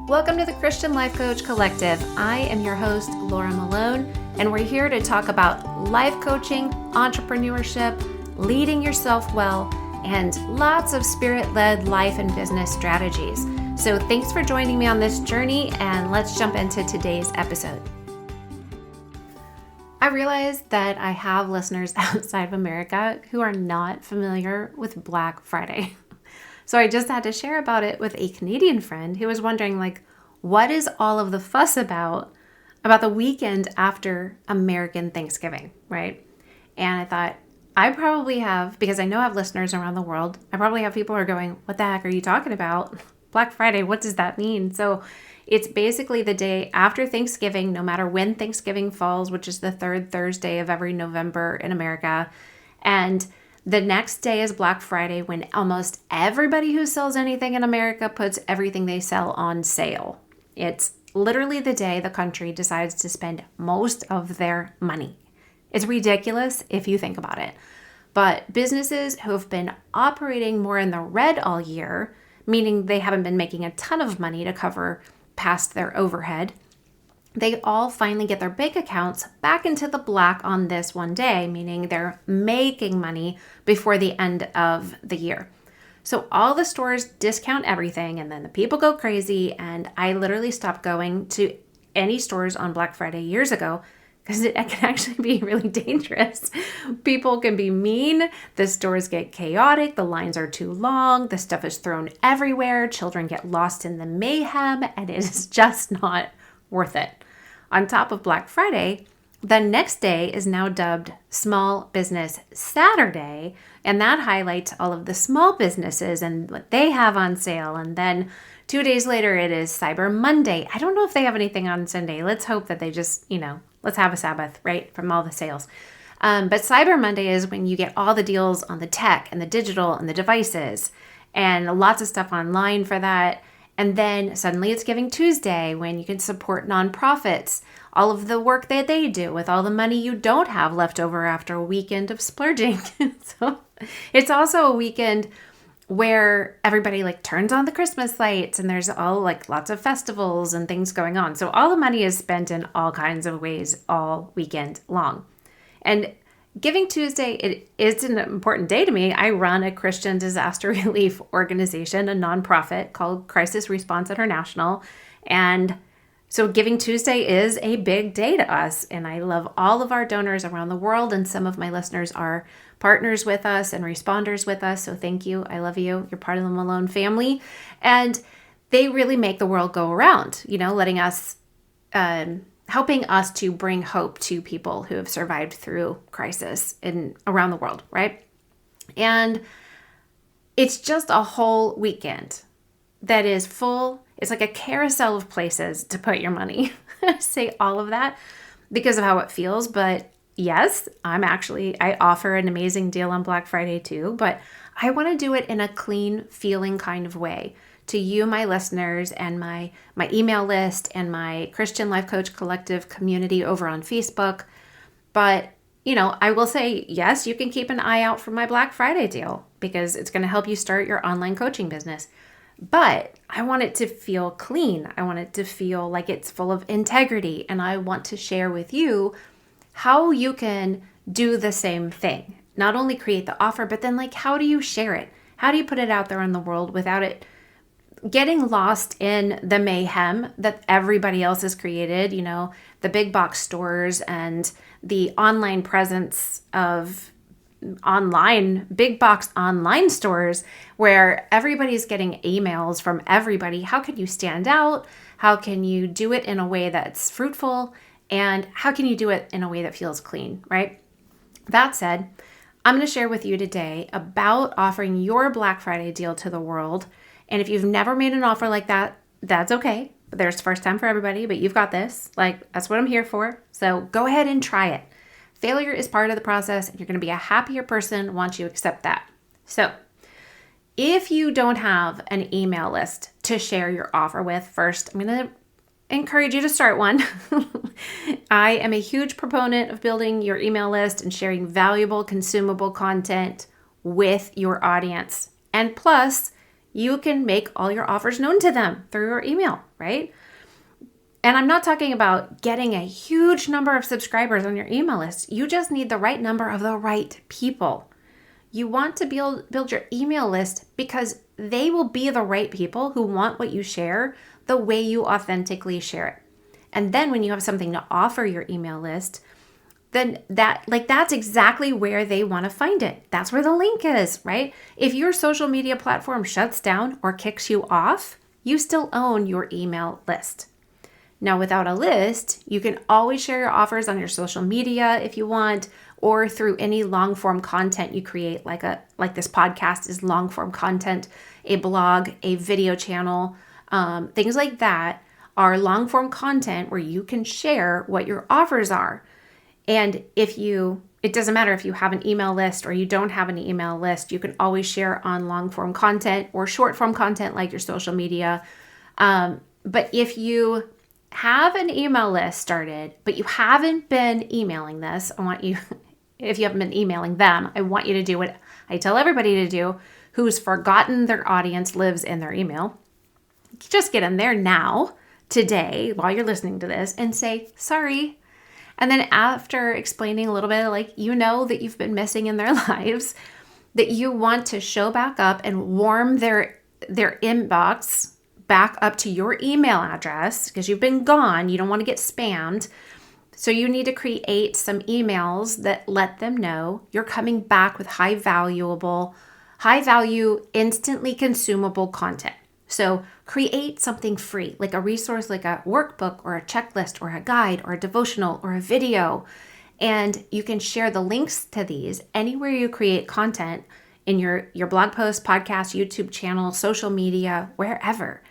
Welcome to the Christian Life Coach Collective. I am your host, Laura Malone, and we're here to talk about life coaching, entrepreneurship, leading yourself well, and lots of spirit-led life and business strategies. So thanks for joining me on this journey, and let's jump into today's episode. I realize that I have listeners outside of America who are not familiar with Black Friday. So I just had to share about it with a Canadian friend who was wondering, what is all of the fuss about the weekend after American Thanksgiving, right? And I thought, I probably have, because I know I have listeners around the world, I probably have people who are going, what the heck are you talking about? Black Friday, what does that mean? So it's basically the day after Thanksgiving, no matter when Thanksgiving falls, which is the third Thursday of every November in America. And the next day is Black Friday, when almost everybody who sells anything in America puts everything they sell on sale. It's literally the day the country decides to spend most of their money. It's ridiculous if you think about it. But businesses who have been operating more in the red all year, meaning they haven't been making a ton of money to cover past their overhead, they all finally get their bank accounts back into the black on this one day, meaning they're making money before the end of the year. So all the stores discount everything, and then the people go crazy, and I literally stopped going to any stores on Black Friday years ago because it can actually be really dangerous. People can be mean, the stores get chaotic, the lines are too long, the stuff is thrown everywhere, children get lost in the mayhem, and it is just not worth it. On top of Black Friday, the next day is now dubbed Small Business Saturday, and that highlights all of the small businesses and what they have on sale. And then 2 days later, it is Cyber Monday. I don't know if they have anything on Sunday. Let's hope that they just, let's have a Sabbath, right, from all the sales. But Cyber Monday is when you get all the deals on the tech and the digital and the devices, and lots of stuff online for that. And then suddenly it's Giving Tuesday, when you can support nonprofits, all of the work that they do with all the money you don't have left over after a weekend of splurging. So it's also a weekend where everybody turns on the Christmas lights, and there's all lots of festivals and things going on. So all the money is spent in all kinds of ways all weekend long. And Giving Tuesday, it is an important day to me. I run a Christian disaster relief organization, a nonprofit called Crisis Response International. And so Giving Tuesday is a big day to us. And I love all of our donors around the world. And some of my listeners are partners with us and responders with us. So thank you. I love you. You're part of the Malone family. And they really make the world go around, letting us, helping us to bring hope to people who have survived through crisis around the world, right? And it's just a whole weekend that is full. It's like a carousel of places to put your money. I say all of that because of how it feels, but yes, I offer an amazing deal on Black Friday too, but I want to do it in a clean feeling kind of way to you, my listeners, and my email list and my Christian Life Coach Collective community over on Facebook. But, I will say, yes, you can keep an eye out for my Black Friday deal because it's going to help you start your online coaching business. But I want it to feel clean. I want it to feel like it's full of integrity. And I want to share with you how you can do the same thing. Not only create the offer, but then how do you share it? How do you put it out there in the world without it getting lost in the mayhem that everybody else has created, the big box stores and the online presence of big box online stores where everybody's getting emails from everybody. How can you stand out? How can you do it in a way that's fruitful? And how can you do it in a way that feels clean, right? That said, I'm going to share with you today about offering your Black Friday deal to the world. And if you've never made an offer like that, that's okay. There's first time for everybody, but you've got this. That's what I'm here for. So go ahead and try it. Failure is part of the process, and you're going to be a happier person once you accept that. So if you don't have an email list to share your offer with, first, I'm going to encourage you to start one. I am a huge proponent of building your email list and sharing valuable, consumable content with your audience. And plus, you can make all your offers known to them through your email, right? And I'm not talking about getting a huge number of subscribers on your email list. You just need the right number of the right people. You want to build your email list because they will be the right people who want what you share the way you authentically share it. And then when you have something to offer your email list, then that's exactly where they want to find it. That's where the link is, right? If your social media platform shuts down or kicks you off, you still own your email list. Now, without a list, you can always share your offers on your social media if you want, or through any long form content you create, like this podcast is long form content, a blog, a video channel, things like that are long form content where you can share what your offers are. And it doesn't matter if you have an email list or you don't have an email list, you can always share on long form content or short form content like your social media. But if you have an email list started, but you haven't been emailing this, if you haven't been emailing them, I want you to do what I tell everybody to do who's forgotten their audience lives in their email. Just get in there now, today, while you're listening to this and say, sorry. And then after explaining a little bit, that you've been missing in their lives, that you want to show back up and warm their inbox back up to your email address because you've been gone. You don't want to get spammed. So you need to create some emails that let them know you're coming back with high value, instantly consumable content. So create something free, like a resource, like a workbook or a checklist or a guide or a devotional or a video. And you can share the links to these anywhere you create content in your blog post, podcast, YouTube channel, social media, wherever.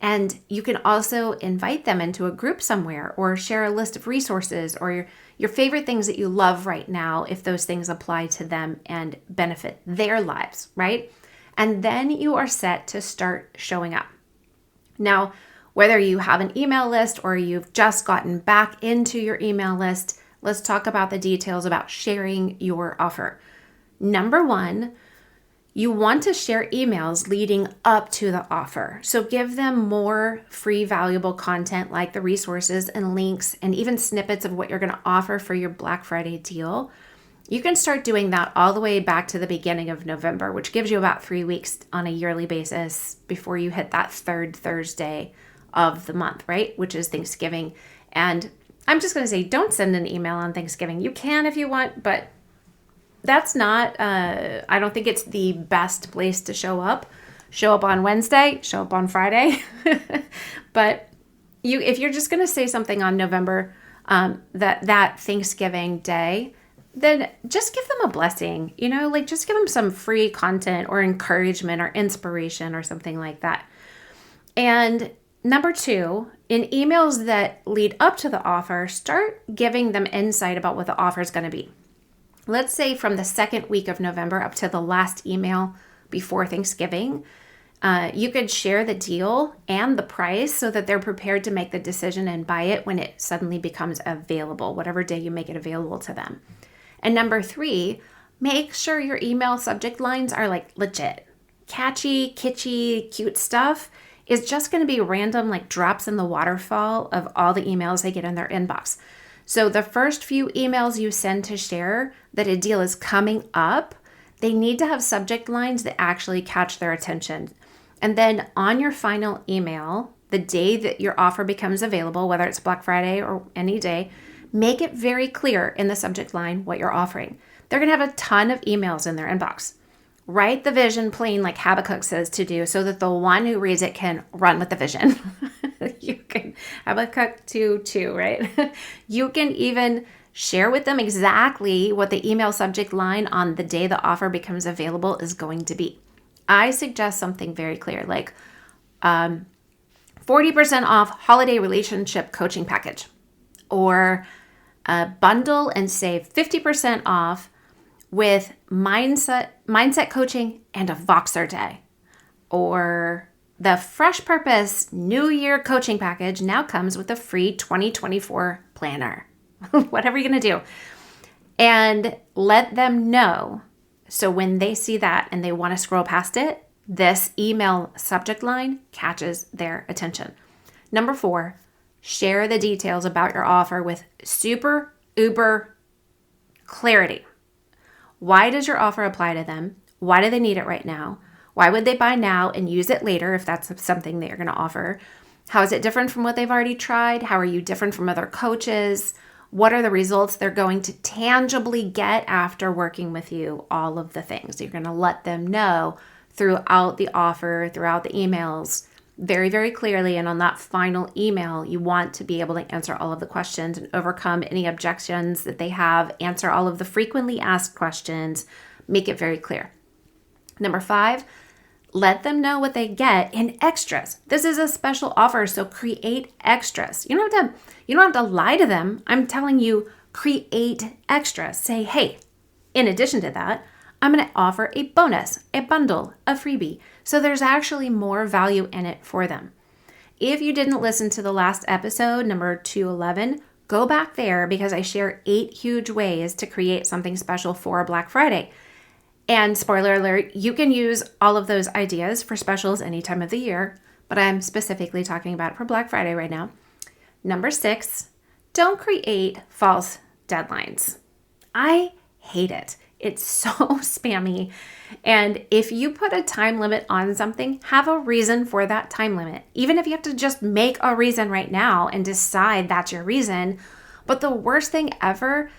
And you can also invite them into a group somewhere or share a list of resources or your favorite things that you love right now if those things apply to them and benefit their lives, right? And then you are set to start showing up. Now, whether you have an email list or you've just gotten back into your email list, let's talk about the details about sharing your offer. Number one, you want to share emails leading up to the offer. So give them more free, valuable content like the resources and links and even snippets of what you're going to offer for your Black Friday deal. You can start doing that all the way back to the beginning of November, which gives you about 3 weeks on a yearly basis before you hit that third Thursday of the month, right? Which is Thanksgiving. And I'm just going to say, don't send an email on Thanksgiving. You can if you want, but that's not, I don't think it's the best place to show up. Show up on Wednesday, show up on Friday. But if you're just going to say something on November, that Thanksgiving day, then just give them a blessing, just give them some free content or encouragement or inspiration or something like that. And number two, in emails that lead up to the offer, start giving them insight about what the offer is going to be. Let's say from the second week of November up to the last email before Thanksgiving, you could share the deal and the price so that they're prepared to make the decision and buy it when it suddenly becomes available, whatever day you make it available to them. And number three, make sure your email subject lines are legit. Catchy, kitschy, cute stuff is just going to be random, drops in the waterfall of all the emails they get in their inbox. So the first few emails you send to share that a deal is coming up, they need to have subject lines that actually catch their attention. And then on your final email, the day that your offer becomes available, whether it's Black Friday or any day, make it very clear in the subject line what you're offering. They're going to have a ton of emails in their inbox. Write the vision plain like Habakkuk says to do so that the one who reads it can run with the vision. You can, Habakkuk 2:2, right? You can even share with them exactly what the email subject line on the day the offer becomes available is going to be. I suggest something very clear, like 40% off holiday relationship coaching package, or bundle and save 50% off with mindset coaching and a Voxer day. Or the Fresh Purpose New Year coaching package now comes with a free 2024 planner. Whatever you're going to do. And let them know. So when they see that and they want to scroll past it, this email subject line catches their attention. Number 4, share the details about your offer with super uber clarity. Why does your offer apply to them? Why do they need it right now? Why would they buy now and use it later if that's something that you're going to offer? How is it different from what they've already tried? How are you different from other coaches? What are the results they're going to tangibly get after working with you? All of the things. You're going to let them know throughout the offer, throughout the emails, very, very clearly. And on that final email, you want to be able to answer all of the questions and overcome any objections that they have, answer all of the frequently asked questions, make it very clear. Number 5, let them know what they get in extras. This is a special offer, so create extras. You don't have to lie to them. I'm telling you, create extras. Say, hey, in addition to that, I'm going to offer a bonus, a bundle, a freebie. So there's actually more value in it for them. If you didn't listen to the last episode, number 211, go back there because I share 8 huge ways to create something special for Black Friday. And spoiler alert, you can use all of those ideas for specials any time of the year, but I'm specifically talking about it for Black Friday right now. Number 6, don't create false deadlines. I hate it. It's so spammy. And if you put a time limit on something, have a reason for that time limit. Even if you have to just make a reason right now and decide that's your reason. But the worst thing ever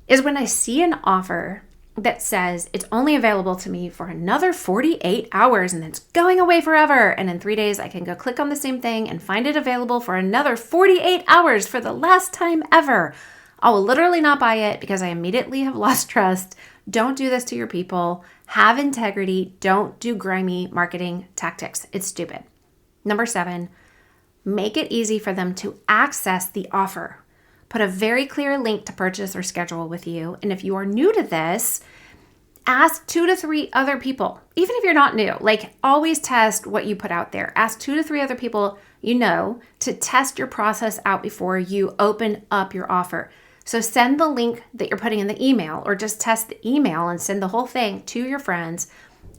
is when I see an offer that says it's only available to me for another 48 hours and it's going away forever. And in 3 days, I can go click on the same thing and find it available for another 48 hours for the last time ever. I will literally not buy it because I immediately have lost trust. Don't do this to your people. Have integrity. Don't do grimy marketing tactics. It's stupid. Number 7, make it easy for them to access the offer. Put a very clear link to purchase or schedule with you. And if you are new to this, ask 2 to 3 other people. Even if you're not new, always test what you put out there. Ask 2 to 3 other people you know to test your process out before you open up your offer. So send the link that you're putting in the email or just test the email and send the whole thing to your friends.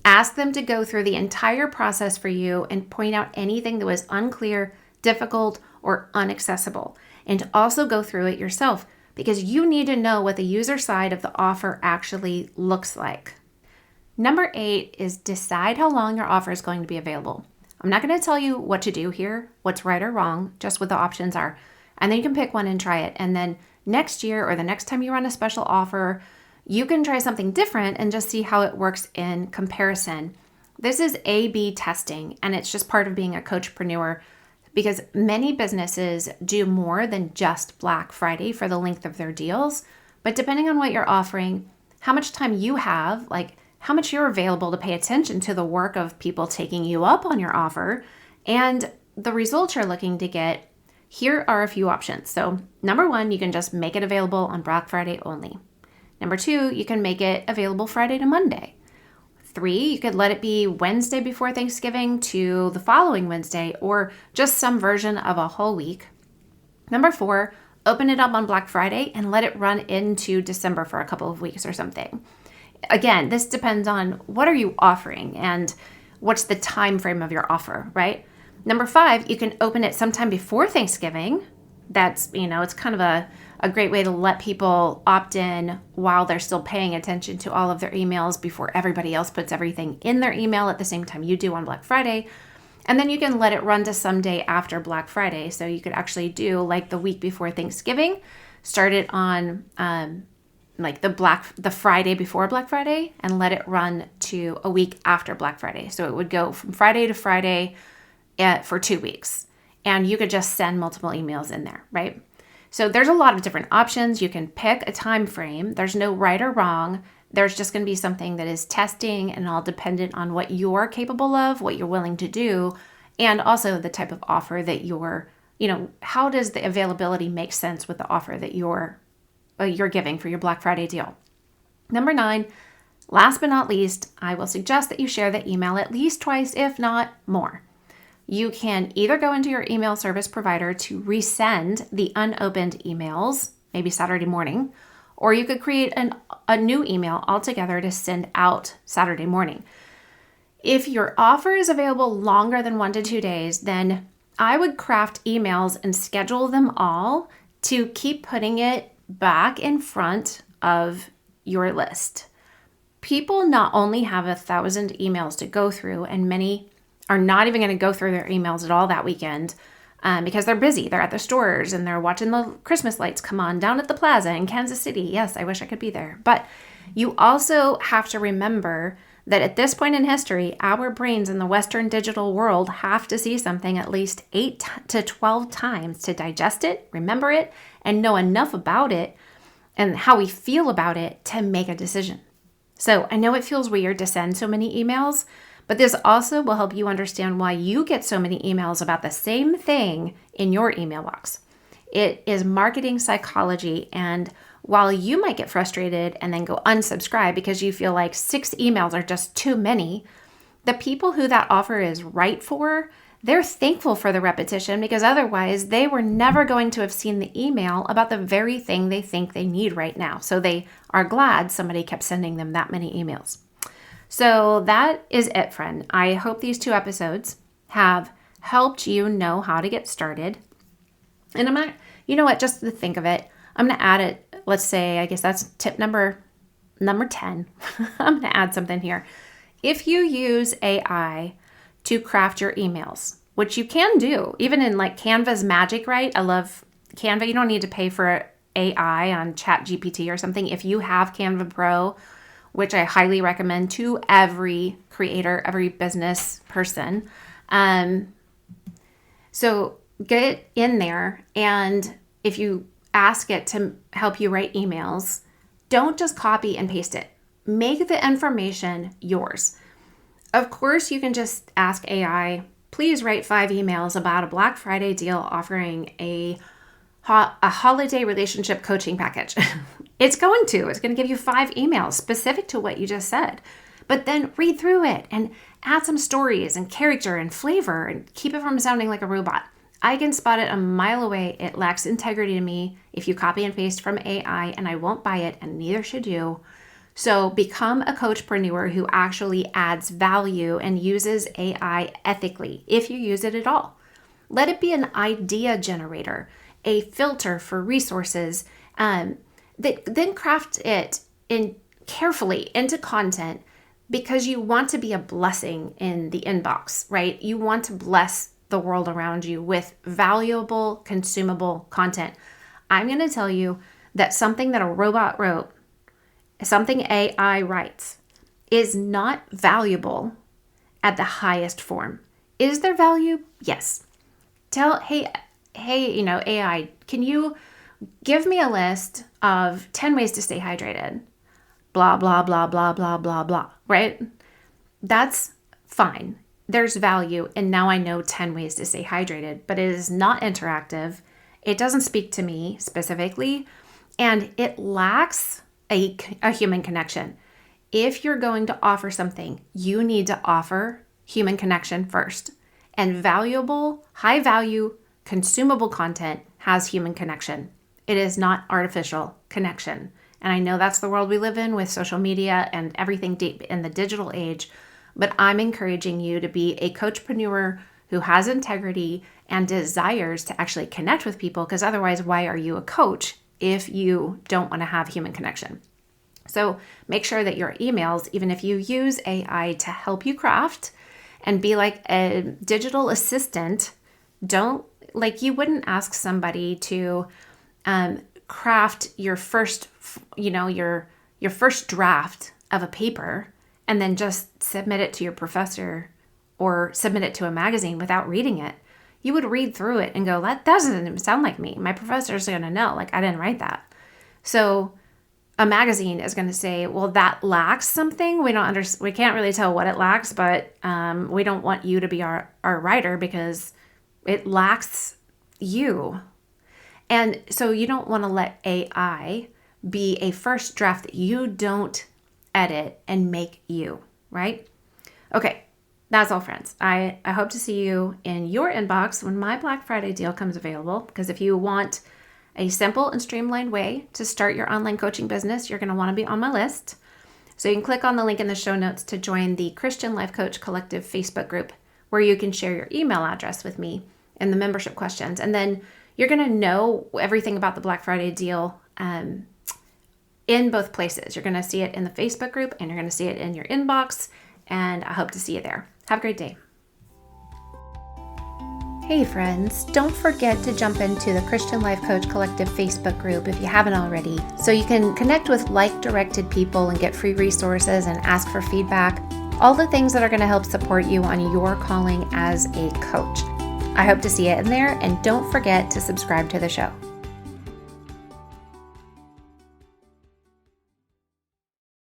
Ask them to go through the entire process for you and point out anything that was unclear, difficult, or inaccessible. And also go through it yourself because you need to know what the user side of the offer actually looks like. Number 8 is decide how long your offer is going to be available. I'm not going to tell you what to do here, what's right or wrong, just what the options are. And then you can pick one and try it. And then next year or the next time you run a special offer, you can try something different and just see how it works in comparison. This is A/B testing, and it's just part of being a coachpreneur because many businesses do more than just Black Friday for the length of their deals. But depending on what you're offering, how much time you have, how much you're available to pay attention to the work of people taking you up on your offer and the results you're looking to get, here are a few options. So number 1, you can just make it available on Black Friday only. Number 2, you can make it available Friday to Monday. 3, you could let it be Wednesday before Thanksgiving to the following Wednesday or just some version of a whole week. Number 4, open it up on Black Friday and let it run into December for a couple of weeks or something. Again, this depends on what are you offering and what's the time frame of your offer, right? Number 5, you can open it sometime before Thanksgiving. That's, it's kind of a great way to let people opt in while they're still paying attention to all of their emails before everybody else puts everything in their email at the same time you do on Black Friday. And then you can let it run to some day after Black Friday. So you could actually do the week before Thanksgiving, start it on the Friday before Black Friday and let it run to a week after Black Friday. So it would go from Friday to Friday for 2 weeks. And you could just send multiple emails in there, right? So there's a lot of different options. You can pick a time frame. There's no right or wrong. There's just going to be something that is testing and all dependent on what you're capable of, what you're willing to do, and also the type of offer that you're, how does the availability make sense with the offer that you're giving for your Black Friday deal. Number 9, last but not least, I will suggest that you share the email at least twice, if not more. You can either go into your email service provider to resend the unopened emails, maybe Saturday morning, or you could create a new email altogether to send out Saturday morning. If your offer is available longer than 1 to 2 days, then I would craft emails and schedule them all to keep putting it back in front of your list. People not only have 1,000 emails to go through, and many are not even going to go through their emails at all that weekend because they're busy. They're at the stores and they're watching the Christmas lights come on down at the plaza in Kansas City. Yes, I wish I could be there. But you also have to remember that at this point in history, our brains in the Western digital world have to see something at least 8 to 12 times to digest it, remember it, and know enough about it and how we feel about it to make a decision. So I know it feels weird to send so many emails, but this also will help you understand why you get so many emails about the same thing in your email box. It is marketing psychology, and while you might get frustrated and then go unsubscribe because you feel like 6 emails are just too many, the people who that offer is right for, they're thankful for the repetition because otherwise they were never going to have seen the email about the very thing they think they need right now. So they are glad somebody kept sending them that many emails. So that is it, friend. I hope these 2 episodes have helped you know how to get started. And I'm not, you know what, just to think of it, I'm going to add it. Let's say, I guess that's tip number 10. I'm going to add something here. If you use AI to craft your emails, which you can do, even in like Canva's magic, right? I love Canva. You don't need to pay for AI on ChatGPT or something. If you have Canva Pro, which I highly recommend to every creator, every business person. So get in there, and if you ask it to help you write emails, don't just copy and paste it. Make the information yours. Of course, you can just ask AI, please write 5 emails about a Black Friday deal offering a holiday relationship coaching package. It's going to give you 5 emails specific to what you just said. But then read through it and add some stories and character and flavor and keep it from sounding like a robot. I can spot it a mile away. It lacks integrity to me if you copy and paste from AI, and I won't buy it, and neither should you. So become a coachpreneur who actually adds value and uses AI ethically, if you use it at all. Let it be an idea generator, a filter for resources, then craft it carefully into content because you want to be a blessing in the inbox, right? You want to bless the world around you with valuable, consumable content. I'm going to tell you that something that a robot wrote, something AI writes, is not valuable at the highest form. Is there value? Yes. Hey, AI, can you give me a list of 10 ways to stay hydrated? Blah, blah, blah, blah, blah, blah, blah, right? That's fine. There's value, and now I know 10 ways to stay hydrated, but it is not interactive. It doesn't speak to me specifically, and it lacks a human connection. If you're going to offer something, you need to offer human connection first. And valuable, high value, consumable content has human connection. It is not artificial connection. And I know that's the world we live in with social media and everything deep in the digital age, but I'm encouraging you to be a coachpreneur who has integrity and desires to actually connect with people, because otherwise, why are you a coach if you don't want to have human connection? So make sure that your emails, even if you use AI to help you craft and be like a digital assistant, you wouldn't ask somebody to craft your first, your first draft of a paper and then just submit it to your professor or submit it to a magazine without reading it. You would read through it and go, that doesn't even sound like me. My professor's going to know, I didn't write that. So a magazine is going to say, well, that lacks something. We can't really tell what it lacks, but we don't want you to be our writer because it lacks you. And so you don't want to let AI be a first draft that you don't edit and make you, right? Okay, that's all, friends. I hope to see you in your inbox when my Black Friday deal comes available, because if you want a simple and streamlined way to start your online coaching business, you're going to want to be on my list. So you can click on the link in the show notes to join the Christian Life Coach Collective Facebook group, where you can share your email address with me and the membership questions. And then you're going to know everything about the Black Friday deal in both places. You're going to see it in the Facebook group and you're going to see it in your inbox. And I hope to see you there. Have a great day. Hey friends, don't forget to jump into the Christian Life Coach Collective Facebook group if you haven't already, so you can connect with like-directed people and get free resources and ask for feedback, all the things that are going to help support you on your calling as a coach. I hope to see you in there, and don't forget to subscribe to the show.